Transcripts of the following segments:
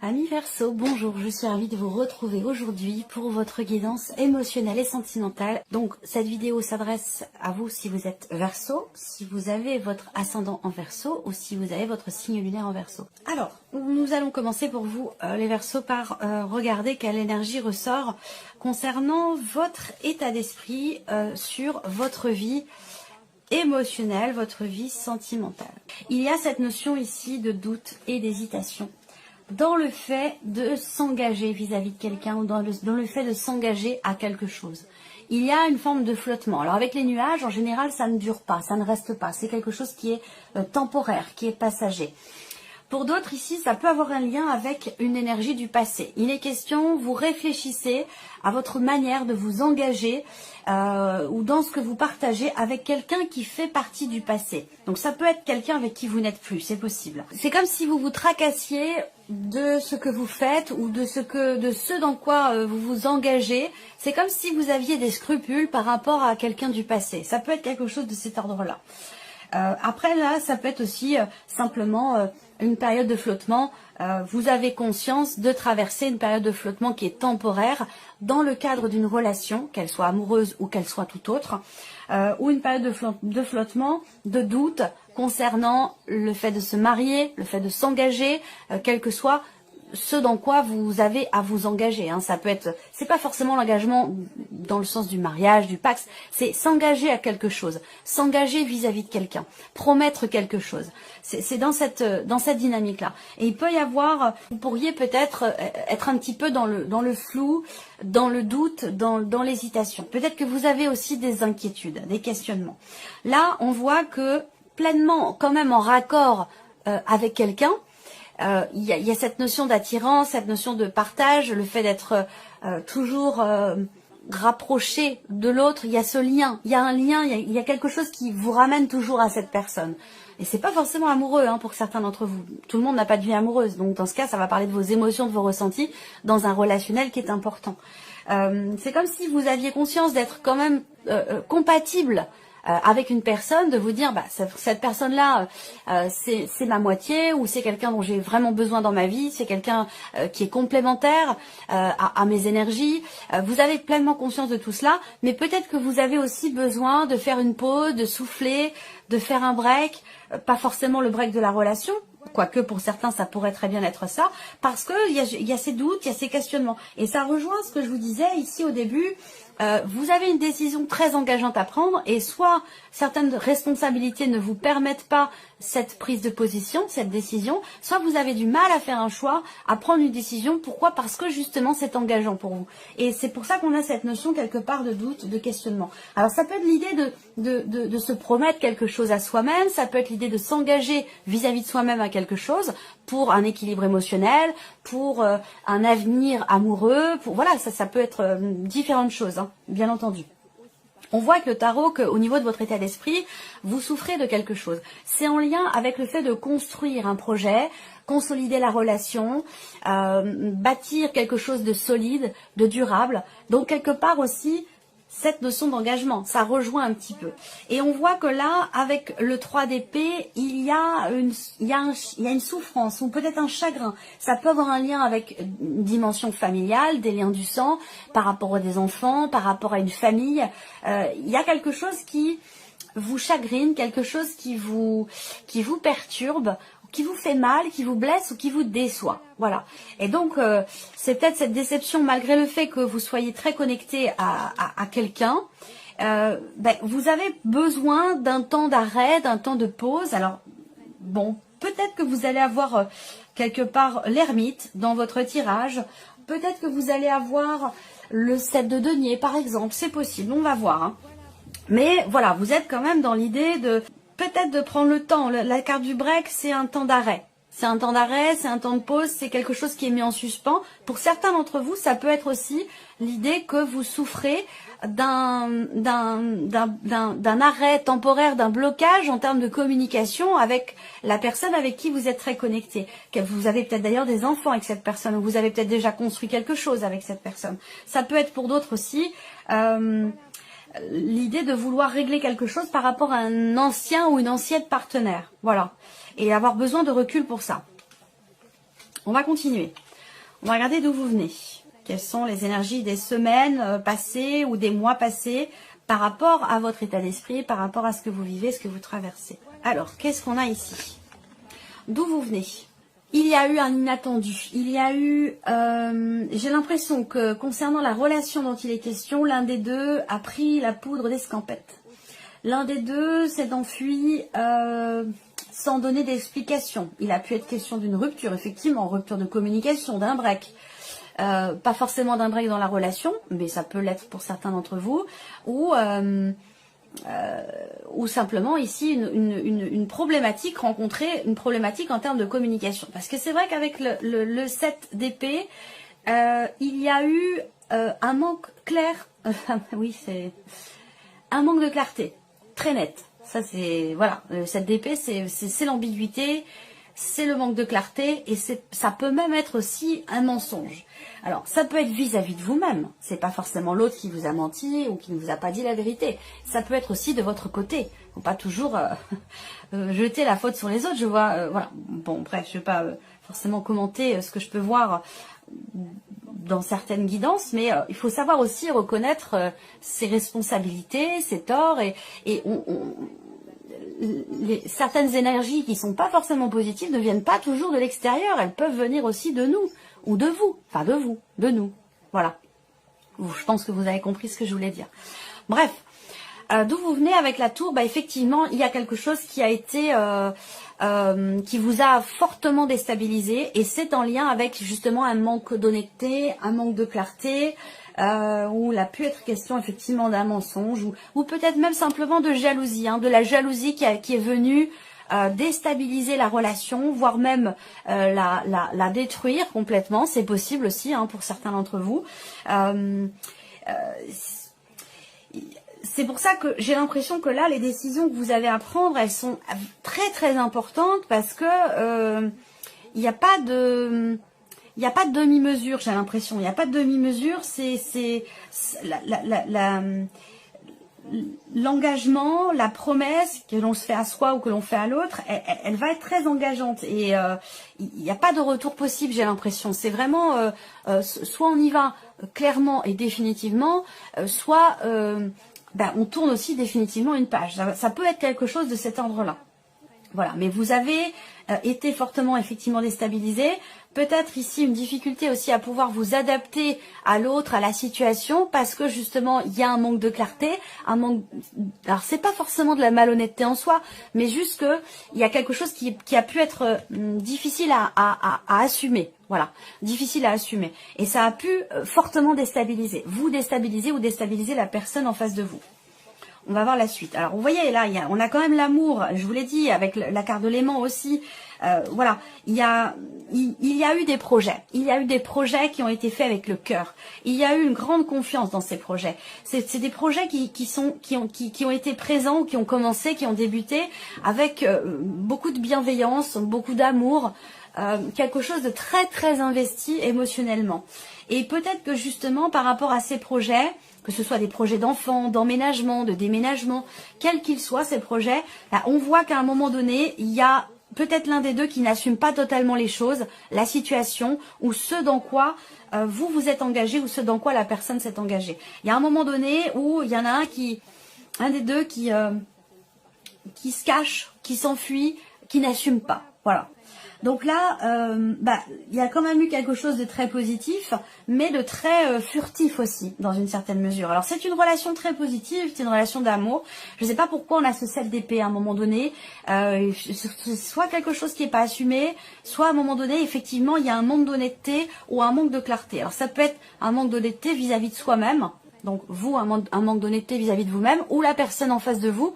Amis Verseau, bonjour, je suis ravie de vous retrouver aujourd'hui pour votre guidance émotionnelle et sentimentale. Donc cette vidéo s'adresse à vous si vous êtes Verseau, si vous avez votre ascendant en Verseau ou si vous avez votre signe lunaire en Verseau. Alors, nous allons commencer pour vous les Verseaux par regarder quelle énergie ressort concernant votre état d'esprit sur votre vie émotionnelle, votre vie sentimentale. Il y a cette notion ici de doute et d'hésitation dans le fait de s'engager vis-à-vis de quelqu'un ou dans le fait de s'engager à quelque chose. Il y a une forme de flottement. Alors avec les nuages, en général, ça ne dure pas, ça ne reste pas. C'est quelque chose qui est temporaire, qui est passager. Pour d'autres ici, ça peut avoir un lien avec une énergie du passé. Il est question, vous réfléchissez à votre manière de vous engager ou dans ce que vous partagez avec quelqu'un qui fait partie du passé. Donc ça peut être quelqu'un avec qui vous n'êtes plus, c'est possible. C'est comme si vous vous tracassiez de ce que vous faites ou de ce dans quoi vous vous engagez. C'est comme si vous aviez des scrupules par rapport à quelqu'un du passé. Ça peut être quelque chose de cet ordre-là. Après là, ça peut être aussi simplement une période de flottement. Vous avez conscience de traverser une période de flottement qui est temporaire dans le cadre d'une relation, qu'elle soit amoureuse ou qu'elle soit tout autre, ou une période de flottement, de doute concernant le fait de se marier, le fait de s'engager, quel que soit ce dans quoi vous avez à vous engager. Ça peut être, c'est pas forcément l'engagement dans le sens du mariage, du pacte, c'est s'engager à quelque chose, s'engager vis-à-vis de quelqu'un, promettre quelque chose. C'est dans cette dynamique-là. Et il peut y avoir, vous pourriez peut-être être un petit peu dans le flou, dans le doute, dans l'hésitation. Peut-être que vous avez aussi des inquiétudes, des questionnements. Là, on voit que pleinement, quand même en raccord avec quelqu'un, il y a cette notion d'attirance, cette notion de partage, le fait d'être toujours rapproché de l'autre. Il y a ce lien, il y a un lien, il y a quelque chose qui vous ramène toujours à cette personne. Et c'est pas forcément amoureux pour certains d'entre vous. Tout le monde n'a pas de vie amoureuse. Donc dans ce cas, ça va parler de vos émotions, de vos ressentis dans un relationnel qui est important. C'est comme si vous aviez conscience d'être quand même compatible avec une personne, de vous dire cette personne-là c'est ma moitié, ou c'est quelqu'un dont j'ai vraiment besoin dans ma vie, c'est quelqu'un qui est complémentaire à mes énergies. Vous avez pleinement conscience de tout cela, mais peut-être que vous avez aussi besoin de faire une pause, de souffler, de faire un break, pas forcément le break de la relation, quoique pour certains ça pourrait très bien être ça, parce que il y a ces doutes, il y a ces questionnements. Et ça rejoint ce que je vous disais ici au début. Vous avez une décision très engageante à prendre et soit certaines responsabilités ne vous permettent pas cette prise de position, cette décision, soit vous avez du mal à faire un choix, à prendre une décision. Pourquoi? Parce que justement c'est engageant pour vous. Et c'est pour ça qu'on a cette notion quelque part de doute, de questionnement. Alors ça peut être l'idée de se promettre quelque chose à soi-même, ça peut être l'idée de s'engager vis-à-vis de soi-même à quelque chose, pour un équilibre émotionnel, pour un avenir amoureux, voilà, ça peut être différentes choses, bien entendu. On voit que le tarot, qu'au niveau de votre état d'esprit, vous souffrez de quelque chose. C'est en lien avec le fait de construire un projet, consolider la relation, bâtir quelque chose de solide, de durable. Donc quelque part aussi, cette notion d'engagement, ça rejoint un petit peu. Et on voit que là, avec le 3 d'épée, il y a une souffrance ou peut-être un chagrin. Ça peut avoir un lien avec une dimension familiale, des liens du sang, par rapport à des enfants, par rapport à une famille. Il y a quelque chose qui vous chagrine, quelque chose qui vous perturbe, qui vous fait mal, qui vous blesse ou qui vous déçoit. Voilà. Et donc, c'est peut-être cette déception, malgré le fait que vous soyez très connecté à quelqu'un, vous avez besoin d'un temps d'arrêt, d'un temps de pause. Alors, bon, peut-être que vous allez avoir quelque part l'ermite dans votre tirage. Peut-être que vous allez avoir le 7 de denier, par exemple. C'est possible, on va voir. Mais voilà, vous êtes quand même dans l'idée de peut-être de prendre le temps. La carte du break, c'est un temps d'arrêt. C'est un temps d'arrêt, c'est un temps de pause, c'est quelque chose qui est mis en suspens. Pour certains d'entre vous, ça peut être aussi l'idée que vous souffrez d'un arrêt temporaire, d'un blocage en termes de communication avec la personne avec qui vous êtes très connecté. Vous avez peut-être d'ailleurs des enfants avec cette personne, ou vous avez peut-être déjà construit quelque chose avec cette personne. Ça peut être pour d'autres aussi l'idée de vouloir régler quelque chose par rapport à un ancien ou une ancienne partenaire. Voilà. Et avoir besoin de recul pour ça. On va continuer. On va regarder d'où vous venez. Quelles sont les énergies des semaines passées ou des mois passés par rapport à votre état d'esprit, par rapport à ce que vous vivez, ce que vous traversez. Alors, qu'est-ce qu'on a ici? D'où vous venez? Il y a eu un inattendu. Il y a eu... j'ai l'impression que concernant la relation dont il est question, l'un des deux a pris la poudre d'escampette. L'un des deux s'est enfui sans donner d'explication. Il a pu être question d'une rupture, effectivement, rupture de communication, d'un break. Pas forcément d'un break dans la relation, mais ça peut l'être pour certains d'entre vous, ou simplement ici une problématique rencontrée, une problématique en termes de communication. Parce que c'est vrai qu'avec le 7 d'épée, il y a eu un manque clair, oui, c'est un manque de clarté, très net. Ça c'est, voilà, le 7 d'épée, c'est l'ambiguïté, c'est le manque de clarté, et ça peut même être aussi un mensonge. Alors, ça peut être vis-à-vis de vous-même. C'est pas forcément l'autre qui vous a menti ou qui ne vous a pas dit la vérité. Ça peut être aussi de votre côté. Faut pas toujours jeter la faute sur les autres. Je vois, voilà. Bon, bref, je vais pas forcément commenter ce que je peux voir dans certaines guidances, mais il faut savoir aussi reconnaître ses responsabilités, ses torts, et certaines énergies qui sont pas forcément positives ne viennent pas toujours de l'extérieur. Elles peuvent venir aussi de nous. Ou de vous, enfin de vous, de nous, voilà. Je pense que vous avez compris ce que je voulais dire. Bref, d'où vous venez avec la tour, bah effectivement, il y a quelque chose qui a été, qui vous a fortement déstabilisé, et c'est en lien avec justement un manque d'honnêteté, un manque de clarté, où il a pu être question effectivement d'un mensonge, ou peut-être même simplement de jalousie, hein, de la jalousie qui est venue déstabiliser la relation, voire même la détruire complètement. C'est possible aussi, hein, pour certains d'entre vous. C'est pour ça que j'ai l'impression que là, les décisions que vous avez à prendre, elles sont très très importantes, parce que il n'y a pas de... Il n'y a pas de demi-mesure, j'ai l'impression. Il n'y a pas de demi-mesure, c'est l'engagement, la promesse que l'on se fait à soi ou que l'on fait à l'autre, elle va être très engageante, et il n'y a pas de retour possible, j'ai l'impression. C'est vraiment soit on y va clairement et définitivement, soit on tourne aussi définitivement une page. Ça peut être quelque chose de cet ordre-là. Voilà, mais vous avez été fortement effectivement déstabilisé. Peut-être ici une difficulté aussi à pouvoir vous adapter à l'autre, à la situation, parce que justement il y a un manque de clarté, un manque. Alors c'est pas forcément de la malhonnêteté en soi, mais juste que il y a quelque chose qui a pu être difficile à assumer. Voilà, difficile à assumer, et ça a pu fortement déstabiliser, vous déstabiliser ou déstabiliser la personne en face de vous. On va voir la suite. Alors, vous voyez, là, on a quand même l'amour, je vous l'ai dit, avec la carte de l'aimant aussi. Voilà, il y a eu des projets. Il y a eu des projets qui ont été faits avec le cœur. Il y a eu une grande confiance dans ces projets. C'est des projets qui ont été présents, qui ont commencé, qui ont débuté avec beaucoup de bienveillance, beaucoup d'amour, quelque chose de très, très investi émotionnellement. Et peut-être que justement, par rapport à ces projets, que ce soit des projets d'enfants, d'emménagement, de déménagement, quels qu'ils soient ces projets, là, on voit qu'à un moment donné, il y a peut-être l'un des deux qui n'assume pas totalement les choses, la situation, ou ce dans quoi vous vous êtes engagé, ou ce dans quoi la personne s'est engagée. Il y a un moment donné où il y en a un des deux qui se cache, qui s'enfuit, qui n'assume pas. Voilà. Donc là, il y a quand même eu quelque chose de très positif, mais de très furtif aussi, dans une certaine mesure. Alors c'est une relation très positive, c'est une relation d'amour. Je ne sais pas pourquoi on a ce 7 d'épée à un moment donné. Soit quelque chose qui n'est pas assumé, soit à un moment donné, effectivement, il y a un manque d'honnêteté ou un manque de clarté. Alors ça peut être un manque d'honnêteté vis-à-vis de soi-même, donc vous, un manque d'honnêteté vis-à-vis de vous-même, ou la personne en face de vous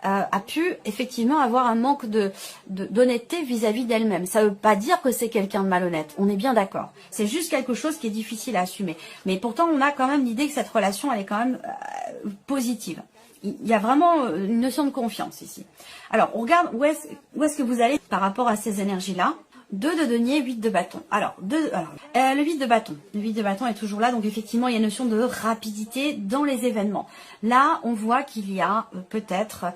a pu effectivement avoir un manque d'honnêteté vis-à-vis d'elle-même. Ça ne veut pas dire que c'est quelqu'un de malhonnête, on est bien d'accord. C'est juste quelque chose qui est difficile à assumer. Mais pourtant, on a quand même l'idée que cette relation, elle est quand même positive. Il y a vraiment une notion de confiance ici. Alors, on regarde où est-ce que vous allez par rapport à ces énergies-là. 2 de denier, 8 de bâton. Alors, le 8 de bâton. Le 8 de bâton est toujours là, donc effectivement, il y a une notion de rapidité dans les événements. Là, on voit qu'il y a peut-être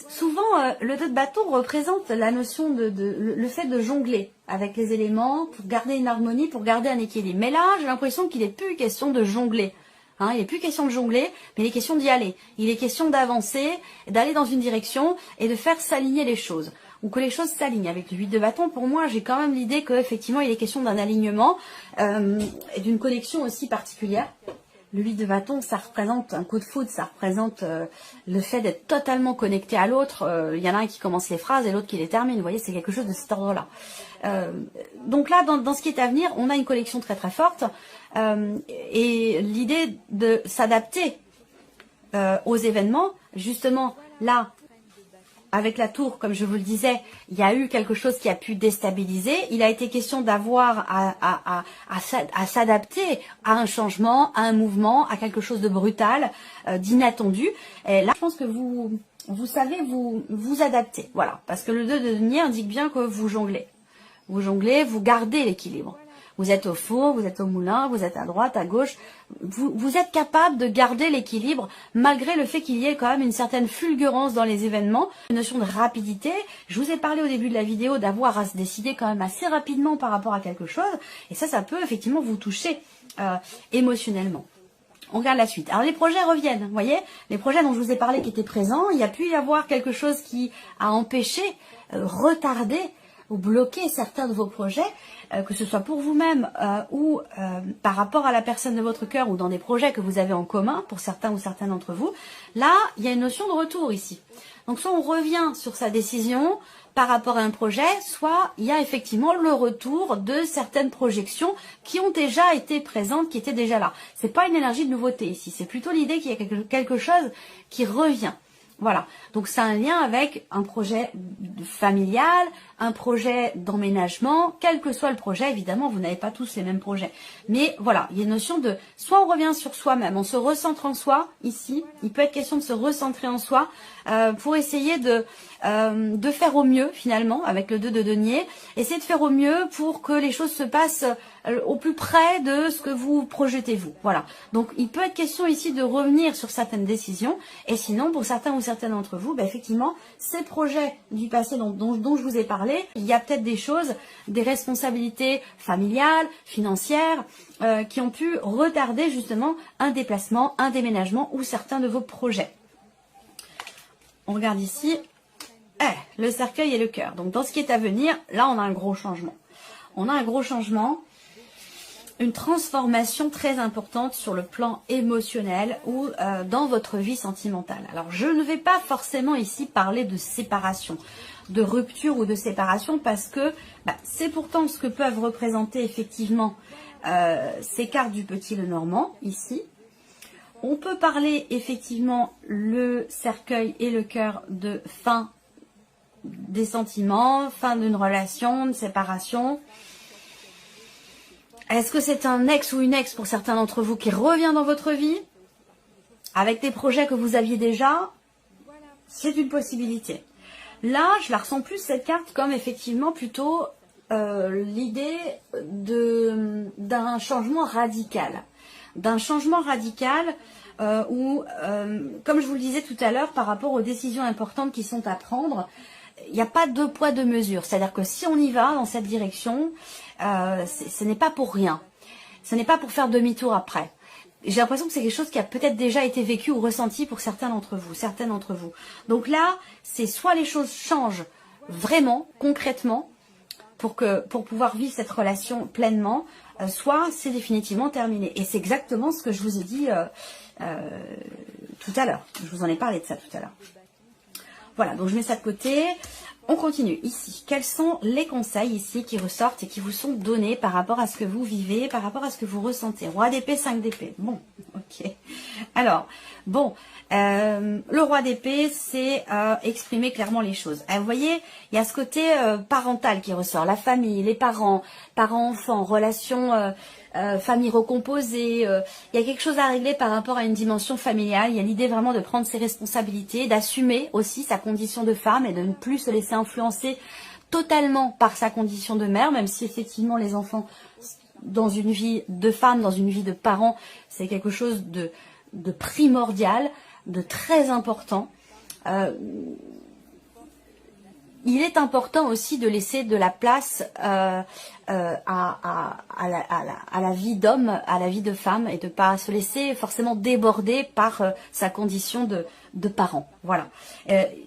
souvent, le 2 de bâton représente la notion le fait de jongler avec les éléments pour garder une harmonie, pour garder un équilibre. Mais là, j'ai l'impression qu'il n'est plus question de jongler. Hein, il n'est plus question de jongler, mais il est question d'y aller. Il est question d'avancer, d'aller dans une direction et de faire s'aligner les choses. Ou que les choses s'alignent. Avec le 8 de bâton, pour moi, j'ai quand même l'idée qu'effectivement, il est question d'un alignement et d'une connexion aussi particulière. Le 8 de bâton, ça représente un coup de foudre, ça représente le fait d'être totalement connecté à l'autre. Il y en a un qui commence les phrases et l'autre qui les termine. Vous voyez, c'est quelque chose de cet ordre-là. Donc là, dans ce qui est à venir, on a une connexion très très forte. Et l'idée de s'adapter aux événements, justement, là, avec la tour, comme je vous le disais, il y a eu quelque chose qui a pu déstabiliser. Il a été question d'avoir à s'adapter à un changement, à un mouvement, à quelque chose de brutal, d'inattendu. Et là, je pense que vous savez vous adapter. Voilà, parce que le 2 de denier indique bien que vous jonglez. Vous jonglez, vous gardez l'équilibre. Vous êtes au four, vous êtes au moulin, vous êtes à droite, à gauche. Vous êtes capable de garder l'équilibre malgré le fait qu'il y ait quand même une certaine fulgurance dans les événements. Une notion de rapidité. Je vous ai parlé au début de la vidéo d'avoir à se décider quand même assez rapidement par rapport à quelque chose. Et ça peut effectivement vous toucher émotionnellement. On regarde la suite. Alors les projets reviennent, vous voyez. Les projets dont je vous ai parlé qui étaient présents, il y a pu y avoir quelque chose qui a empêché, retardé ou bloquer certains de vos projets, que ce soit pour vous-même ou par rapport à la personne de votre cœur ou dans des projets que vous avez en commun, pour certains ou certaines d'entre vous. Là, il y a une notion de retour ici. Donc soit on revient sur sa décision par rapport à un projet, soit il y a effectivement le retour de certaines projections qui ont déjà été présentes, qui étaient déjà là. C'est pas une énergie de nouveauté ici, c'est plutôt l'idée qu'il y a quelque chose qui revient. Voilà, donc c'est un lien avec un projet familial, un projet d'emménagement, quel que soit le projet, évidemment, vous n'avez pas tous les mêmes projets. Mais voilà, il y a une notion de, soit on revient sur soi-même, on se recentre en soi, ici, il peut être question de se recentrer en soi, pour essayer de faire au mieux, finalement, avec le 2 de denier, essayer de faire au mieux pour que les choses se passent au plus près de ce que vous projetez vous. Voilà. Donc il peut être question ici de revenir sur certaines décisions. Et sinon, pour certains ou certaines d'entre vous, effectivement, ces projets du passé dont je vous ai parlé, il y a peut-être des choses, des responsabilités familiales, financières, qui ont pu retarder justement un déplacement, un déménagement ou certains de vos projets. On regarde ici, le cercueil et le cœur. Donc dans ce qui est à venir, là on a un gros changement. On a un gros changement, une transformation très importante sur le plan émotionnel ou dans votre vie sentimentale. Alors je ne vais pas forcément ici parler de séparation, de rupture ou de séparation parce que c'est pourtant ce que peuvent représenter effectivement ces cartes du Petit Lenormand ici. On peut parler effectivement le cercueil et le cœur de fin des sentiments, fin d'une relation, de séparation. Est-ce que c'est un ex ou une ex pour certains d'entre vous qui revient dans votre vie avec des projets que vous aviez déjà? C'est une possibilité. Là, je la ressens plus cette carte comme effectivement plutôt l'idée d'un changement radical. D'un changement radical où, comme je vous le disais tout à l'heure, par rapport aux décisions importantes qui sont à prendre, il n'y a pas deux poids, deux mesures. C'est-à-dire que si on y va dans cette direction, ce n'est pas pour rien. Ce n'est pas pour faire demi-tour après. J'ai l'impression que c'est quelque chose qui a peut-être déjà été vécu ou ressenti pour certains d'entre vous, certaines d'entre vous. Donc là, c'est soit les choses changent vraiment, concrètement, pour pouvoir vivre cette relation pleinement, soit c'est définitivement terminé. Et c'est exactement ce que je vous ai dit tout à l'heure. Je vous en ai parlé de ça tout à l'heure. Voilà, donc je mets ça de côté. On continue ici. Quels sont les conseils ici qui ressortent et qui vous sont donnés par rapport à ce que vous vivez, par rapport à ce que vous ressentez? Roi d'épée, 5 d'épée. Bon, ok. Alors, bon, le roi d'épée, c'est exprimer clairement les choses. Vous voyez, il y a ce côté parental qui ressort. La famille, les parents, parents-enfants, relations... famille recomposée, il y a quelque chose à régler par rapport à une dimension familiale. Il y a l'idée vraiment de prendre ses responsabilités, d'assumer aussi sa condition de femme et de ne plus se laisser influencer totalement par sa condition de mère, même si effectivement les enfants dans une vie de femme, dans une vie de parent, c'est quelque chose de primordial, de très important. il est important aussi de laisser de la place à la vie d'homme, à la vie de femme, et de ne pas se laisser forcément déborder par sa condition de parent. Voilà,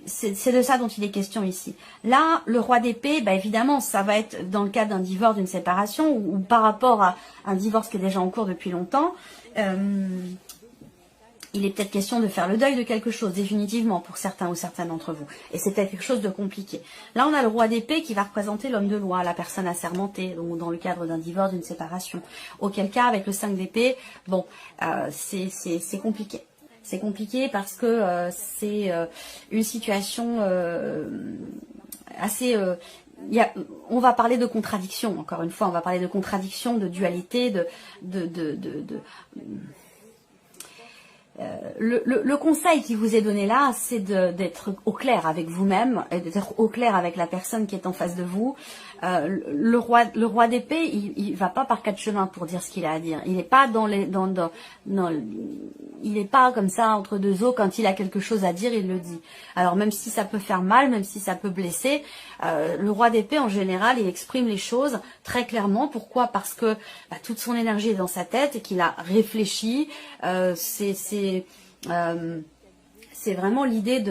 c'est de ça dont il est question ici. Là, le roi d'épée, bah, évidemment, ça va être dans le cadre d'un divorce, d'une séparation, ou par rapport à un divorce qui est déjà en cours depuis longtemps. Il est peut-être question de faire le deuil de quelque chose, définitivement, pour certains ou certaines d'entre vous. Et c'est peut-être quelque chose de compliqué. Là, on a le roi d'épée qui va représenter l'homme de loi, la personne assermentée, donc dans le cadre d'un divorce, d'une séparation. Auquel cas, avec le 5 d'épée, bon, c'est compliqué. C'est compliqué parce que c'est une situation assez... on va parler de contradiction, encore une fois, on va parler de contradiction, de dualité, le conseil qui vous est donné là, c'est d'être au clair avec vous-même, et d'être au clair avec la personne qui est en face de vous. Le roi d'épée, il va pas par quatre chemins pour dire ce qu'il a à dire. Il n'est pas il n'est pas comme ça entre deux eaux. Quand il a quelque chose à dire, il le dit. Alors même si ça peut faire mal, même si ça peut blesser, le roi d'épée en général, il exprime les choses très clairement. Pourquoi? Parce que toute son énergie est dans sa tête et qu'il a réfléchi. C'est vraiment l'idée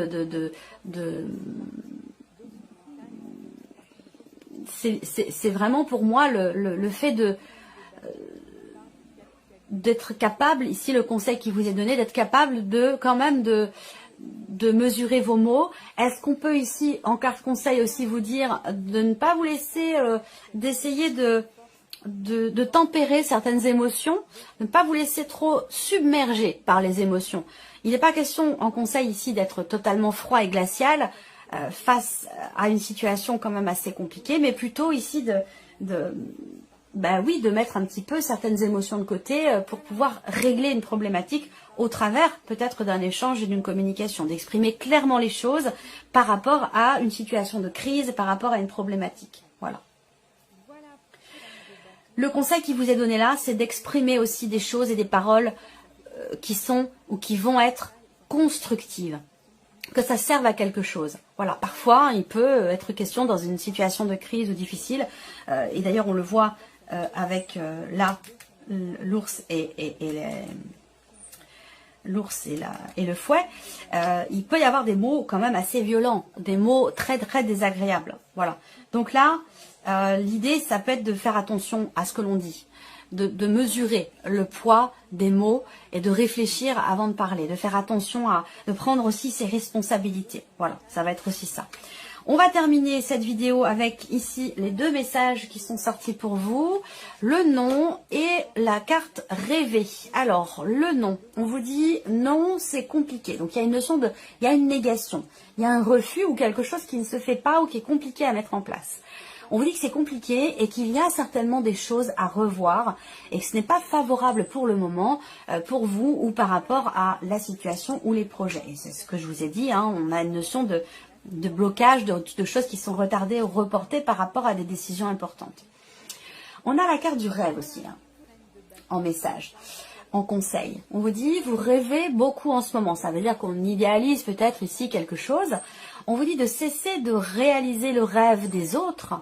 c'est vraiment pour moi le fait d'être capable, ici le conseil qui vous est donné, d'être capable quand même de mesurer vos mots. Est-ce qu'on peut ici, en carte conseil aussi, vous dire de ne pas vous laisser, d'essayer de tempérer certaines émotions, de ne pas vous laisser trop submerger par les émotions. Il n'est pas question en conseil ici d'être totalement froid et glacial face à une situation quand même assez compliquée, mais plutôt ici de mettre un petit peu certaines émotions de côté pour pouvoir régler une problématique au travers peut-être d'un échange et d'une communication, d'exprimer clairement les choses par rapport à une situation de crise, par rapport à une problématique. Voilà. Le conseil qui vous est donné là, c'est d'exprimer aussi des choses et des paroles qui sont ou qui vont être constructives, que ça serve à quelque chose. Voilà, parfois il peut être question dans une situation de crise ou difficile, et d'ailleurs on le voit avec là l'ours et le fouet, il peut y avoir des mots quand même assez violents, des mots très très désagréables. Voilà, donc là l'idée ça peut être de faire attention à ce que l'on dit, de mesurer le poids des mots et de réfléchir avant de parler, de faire attention de prendre aussi ses responsabilités. Voilà, ça va être aussi ça. On va terminer cette vidéo avec ici les deux messages qui sont sortis pour vous, le non et la carte rêvée. Alors, le non, on vous dit non, c'est compliqué. Donc, il y a une notion il y a une négation, il y a un refus ou quelque chose qui ne se fait pas ou qui est compliqué à mettre en place. On vous dit que c'est compliqué et qu'il y a certainement des choses à revoir et que ce n'est pas favorable pour le moment pour vous ou par rapport à la situation ou les projets. Et c'est ce que je vous ai dit, hein, on a une notion de blocage, de choses qui sont retardées ou reportées par rapport à des décisions importantes. On a la carte du rêve aussi, hein, en message, en conseil. On vous dit, vous rêvez beaucoup en ce moment. Ça veut dire qu'on idéalise peut-être ici quelque chose. On vous dit de cesser de réaliser le rêve des autres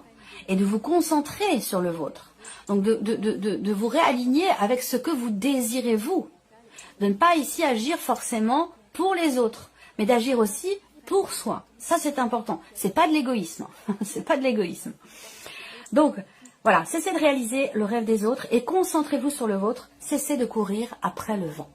et de vous concentrer sur le vôtre. Donc de vous réaligner avec ce que vous désirez vous. De ne pas ici agir forcément pour les autres, mais d'agir aussi pour soi. Ça c'est important. C'est pas de l'égoïsme. C'est pas de l'égoïsme. Donc voilà, cessez de réaliser le rêve des autres et concentrez-vous sur le vôtre. Cessez de courir après le vent.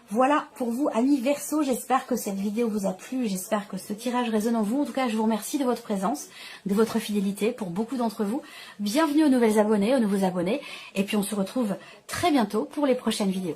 Voilà pour vous, amis Verseau, j'espère que cette vidéo vous a plu, j'espère que ce tirage résonne en vous. En tout cas, je vous remercie de votre présence, de votre fidélité pour beaucoup d'entre vous. Bienvenue aux nouvelles abonnés, aux nouveaux abonnés. Et puis on se retrouve très bientôt pour les prochaines vidéos.